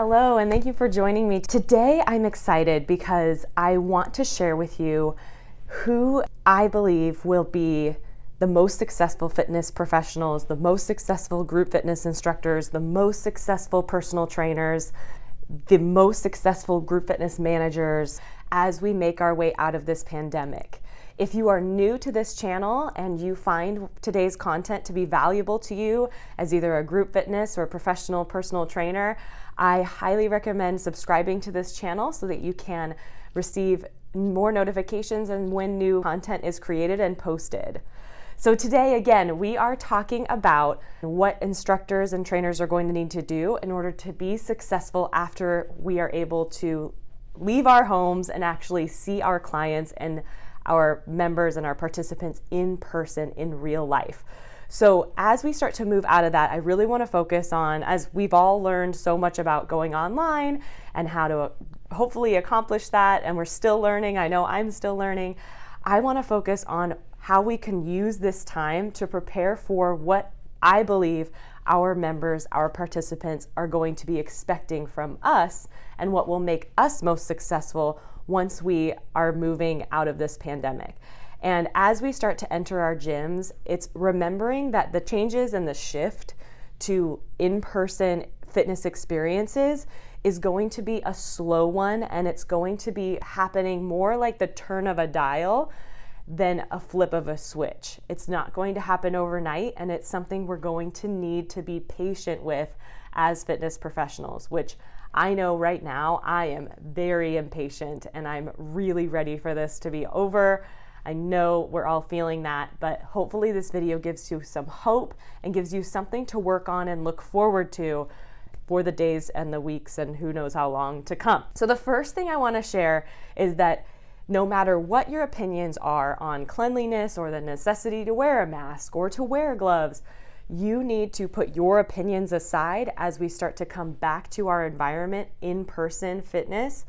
Hello, and thank you for joining me. Today I'm excited because I want to share with you who I believe will be the most successful fitness professionals, the most successful group fitness instructors, the most successful personal trainers, the most successful group fitness managers as we make our way out of this pandemic. If you are new to this channel and you find today's content to be valuable to you as either a group fitness or a professional personal trainer, I highly recommend subscribing to this channel so that you can receive more notifications and when new content is created and posted. So today, again, we are talking about what instructors and trainers are going to need to do in order to be successful after we are able to leave our homes and actually see our clients and our members and our participants in person in real life. So as we start to move out of that, I really want to focus on, as we've all learned so much about going online and how to hopefully accomplish that, and we're still learning, I know I'm still learning, I want to focus on how we can use this time to prepare for what I believe our members, our participants are going to be expecting from us and what will make us most successful once we are moving out of this pandemic. And as we start to enter our gyms, it's remembering that the changes and the shift to in-person fitness experiences is going to be a slow one, and it's going to be happening more like the turn of a dial than a flip of a switch. It's not going to happen overnight, and it's something we're going to need to be patient with as fitness professionals, which I know right now I am very impatient and I'm really ready for this to be over. I know we're all feeling that, but hopefully this video gives you some hope and gives you something to work on and look forward to for the days and the weeks and who knows how long to come. So the first thing I want to share is that no matter what your opinions are on cleanliness or the necessity to wear a mask or to wear gloves, you need to put your opinions aside as we start to come back to our environment, in-person fitness,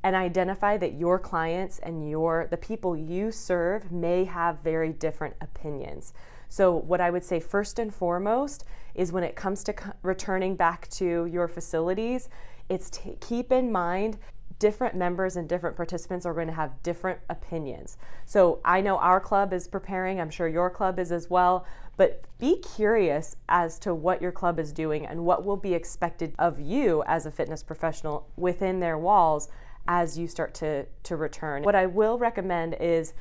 and identify that your clients and the people you serve may have very different opinions. So what I would say first and foremost is when it comes to returning back to your facilities, it's keep in mind different members and different participants are going to have different opinions. So I know our club is preparing, I'm sure your club is as well, but be curious as to what your club is doing and what will be expected of you as a fitness professional within their walls as you start to return. What I will recommend is,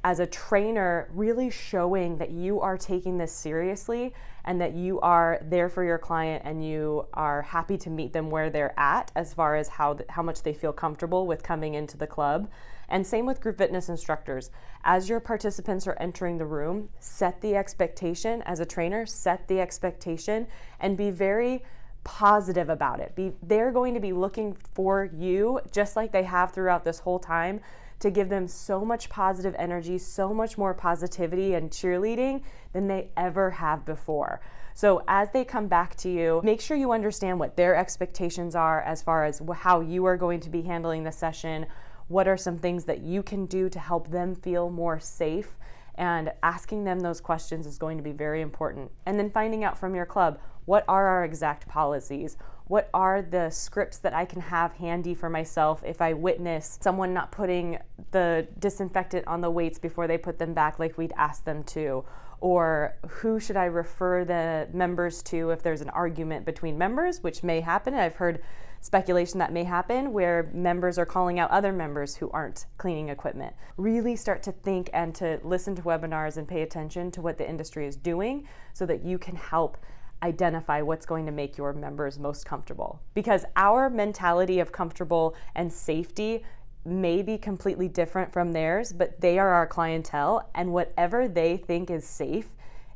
as a trainer, really showing that you are taking this seriously and that you are there for your client and you are happy to meet them where they're at as far as how much they feel comfortable with coming into the club. And same with group fitness instructors. As your participants are entering the room, set the expectation. As a trainer, set the expectation and be very positive about it. They're going to be looking for you, just like they have throughout this whole time, to give them so much positive energy, so much more positivity and cheerleading than they ever have before. So as they come back to you, make sure you understand what their expectations are as far as how you are going to be handling the session. What are some things that you can do to help them feel more safe? And asking them those questions is going to be very important. And then finding out from your club, what are our exact policies? What are the scripts that I can have handy for myself if I witness someone not putting the disinfectant on the weights before they put them back like we'd asked them to? Or who should I refer the members to if there's an argument between members, which may happen. I've heard speculation that may happen where members are calling out other members who aren't cleaning equipment. Really start to think and to listen to webinars and pay attention to what the industry is doing so that you can help identify what's going to make your members most comfortable. Because our mentality of comfortable and safety may be completely different from theirs, but they are our clientele, and whatever they think is safe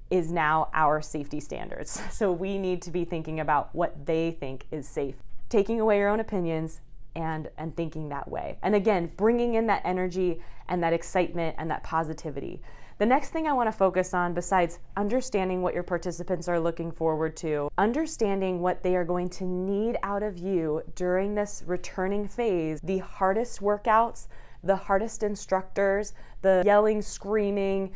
is now our safety standards. So we need to be thinking about what they think is safe. Taking away your own opinions and thinking that way. And again, bringing in that energy and that excitement and that positivity. The next thing I want to focus on, besides understanding what your participants are looking forward to, understanding what they are going to need out of you during this returning phase, the hardest workouts, the hardest instructors, the yelling, screaming,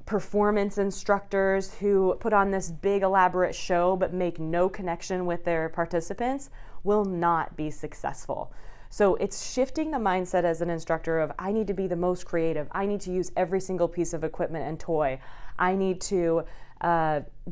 performance instructors who put on this big elaborate show but make no connection with their participants will not be successful. So it's shifting the mindset as an instructor of, I need to be the most creative. I need to use every single piece of equipment and toy. I need to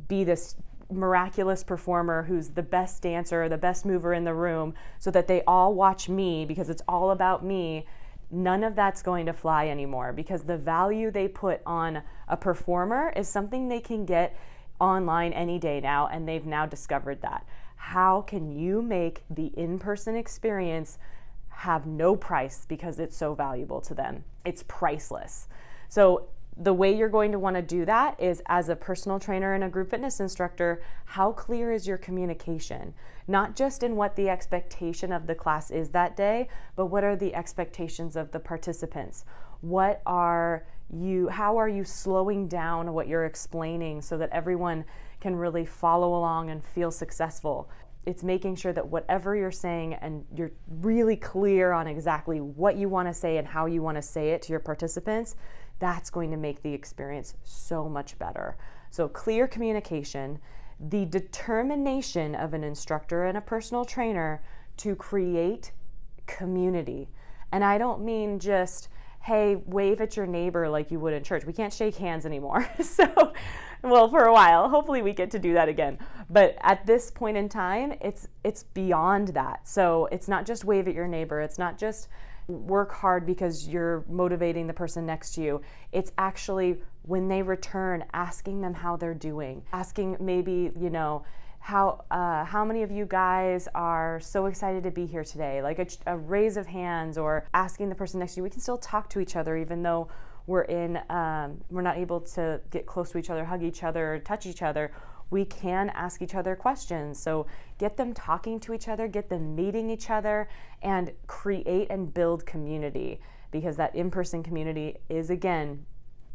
be this miraculous performer who's the best dancer, the best mover in the room, so that they all watch me because it's all about me. None of that's going to fly anymore, because the value they put on a performer is something they can get online any day now, and they've now discovered that. How can you make the in-person experience have no price because it's so valuable to them? It's priceless. So the way you're going to want to do that is, as a personal trainer and a group fitness instructor, how clear is your communication? Not just in what the expectation of the class is that day, but what are the expectations of the participants? How are you slowing down what you're explaining so that everyone can really follow along and feel successful? It's making sure that whatever you're saying, and you're really clear on exactly what you want to say and how you want to say it to your participants. That's going to make the experience so much better. So clear communication, the determination of an instructor and a personal trainer to create community. And I don't mean just, hey, wave at your neighbor like you would in church. We can't shake hands anymore. Well, for a while, hopefully we get to do that again. But at this point in time, it's beyond that. So it's not just wave at your neighbor. It's not just work hard because you're motivating the person next to you. It's actually, when they return, asking them how they're doing. Asking maybe, how many of you guys are so excited to be here today? Like a raise of hands, or asking the person next to you. We can still talk to each other even though we're not able to get close to each other, hug each other, touch each other. We can ask each other questions. So get them talking to each other, get them meeting each other, and create and build community, because that in-person community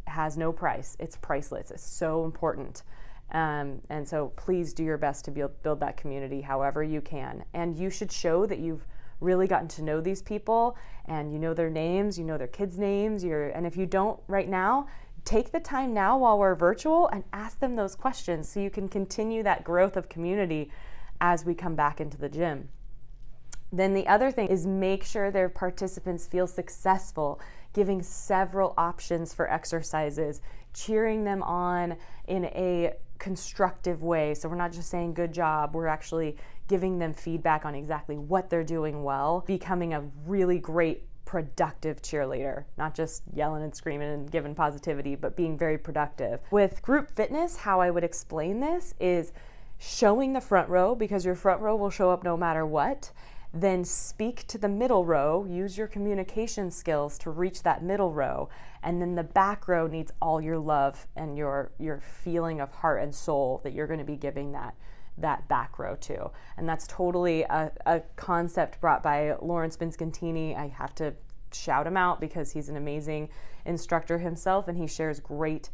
has no price. It's priceless. It's so important. And so please do your best to build that community however you can. And you should show that you've really gotten to know these people, and you know their names, you know their kids' names. And if you don't right now, take the time now while we're virtual and ask them those questions so you can continue that growth of community as we come back into the gym. Then the other thing is, make sure their participants feel successful, giving several options for exercises, cheering them on in a constructive way. So we're not just saying good job, we're actually giving them feedback on exactly what they're doing well, becoming a really great productive cheerleader, not just yelling and screaming and giving positivity, but being very productive. With group fitness, how I would explain this is showing the front row, because your front row will show up no matter what. Then speak to the middle row, use your communication skills to reach that middle row. And then the back row needs all your love and your feeling of heart and soul that you're going to be giving that back row to. And that's totally a concept brought by Lawrence Vincentini. I have to shout him out because he's an amazing instructor himself, and he shares great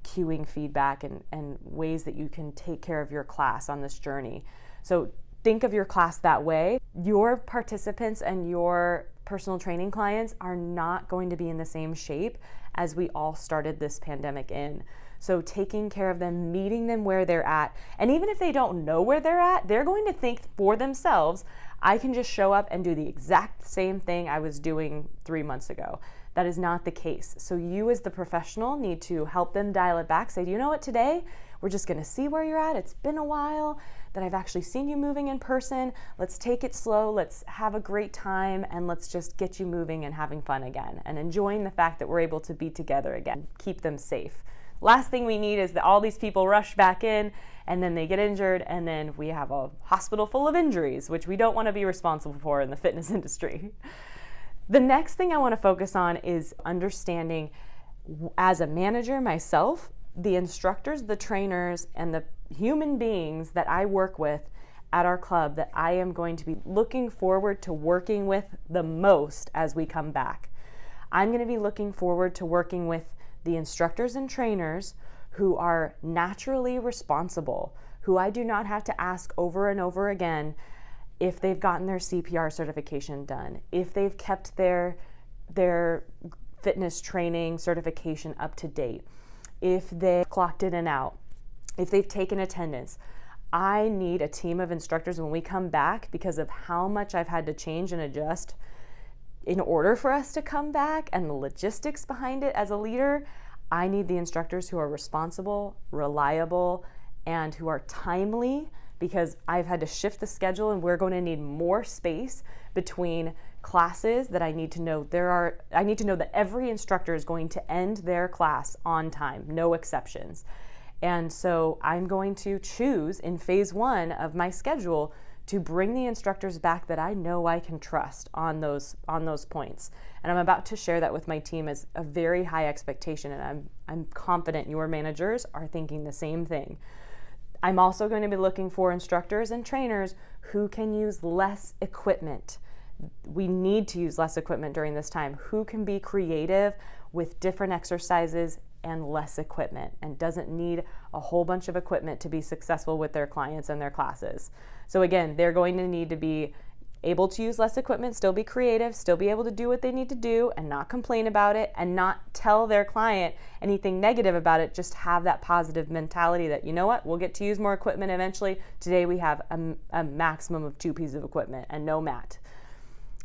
cueing feedback and ways that you can take care of your class on this journey. So think of your class that way. Your participants and your personal training clients are not going to be in the same shape as we all started this pandemic in. So taking care of them, meeting them where they're at, and even if they don't know where they're at, they're going to think for themselves, I can just show up and do the exact same thing I was doing 3 months ago. That is not the case. So you as the professional need to help them dial it back. Say, do you know what, today we're just going to see where you're at. It's been a while that I've actually seen you moving in person. Let's take it slow. Let's have a great time, and let's just get you moving and having fun again and enjoying the fact that we're able to be together again. Keep them safe. Last thing we need is that all these people rush back in and then they get injured, and then we have a hospital full of injuries, which we don't want to be responsible for in the fitness industry. The next thing I want to focus on is understanding, as a manager myself, the instructors, the trainers, and the human beings that I work with at our club that I am going to be looking forward to working with the most as we come back. I'm going to be looking forward to working with the instructors and trainers who are naturally responsible, who I do not have to ask over and over again if they've gotten their CPR certification done, if they've kept their fitness training certification up to date, if they clocked in and out, if they've taken attendance. I need a team of instructors when we come back, because of how much I've had to change and adjust in order for us to come back and the logistics behind it as a leader. I need the instructors who are responsible, reliable, and who are timely, because I've had to shift the schedule and we're going to need more space between classes that I need to know that every instructor is going to end their class on time, no exceptions. And so I'm going to choose in phase 1 of my schedule to bring the instructors back that I know I can trust on those points. And I'm about to share that with my team as a very high expectation, and I'm confident your managers are thinking the same thing. I'm also going to be looking for instructors and trainers who can use less equipment. We need to use less equipment during this time. Who can be creative with different exercises and less equipment, and doesn't need a whole bunch of equipment to be successful with their clients and their classes. So again, they're going to need to be able to use less equipment, still be creative, still be able to do what they need to do and not complain about it and not tell their client anything negative about it. Just have that positive mentality that, you know what, we'll get to use more equipment eventually. Today we have a maximum of 2 pieces of equipment and no mat.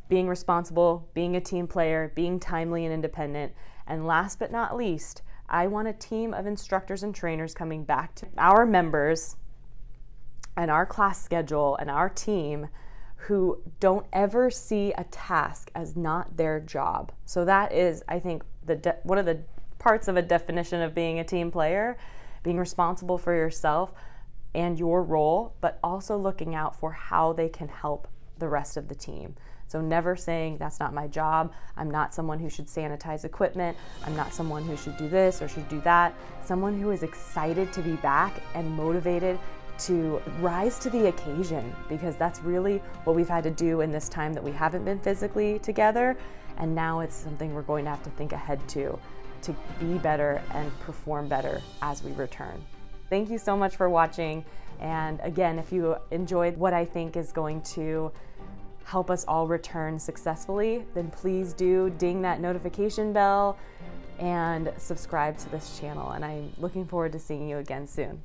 Being responsible, being a team player, being timely and independent. And last but not least, I want a team of instructors and trainers coming back to our members and our class schedule and our team who don't ever see a task as not their job. So that is, I think, one of the parts of a definition of being a team player, being responsible for yourself and your role, but also looking out for how they can help the rest of the team. So never saying, that's not my job, I'm not someone who should sanitize equipment, I'm not someone who should do this or should do that. Someone who is excited to be back and motivated to rise to the occasion, because that's really what we've had to do in this time that we haven't been physically together, and now it's something we're going to have to think ahead to be better and perform better as we return. Thank you so much for watching, and again, if you enjoyed what I think is going to help us all return successfully, then please do ding that notification bell and subscribe to this channel, and I'm looking forward to seeing you again soon.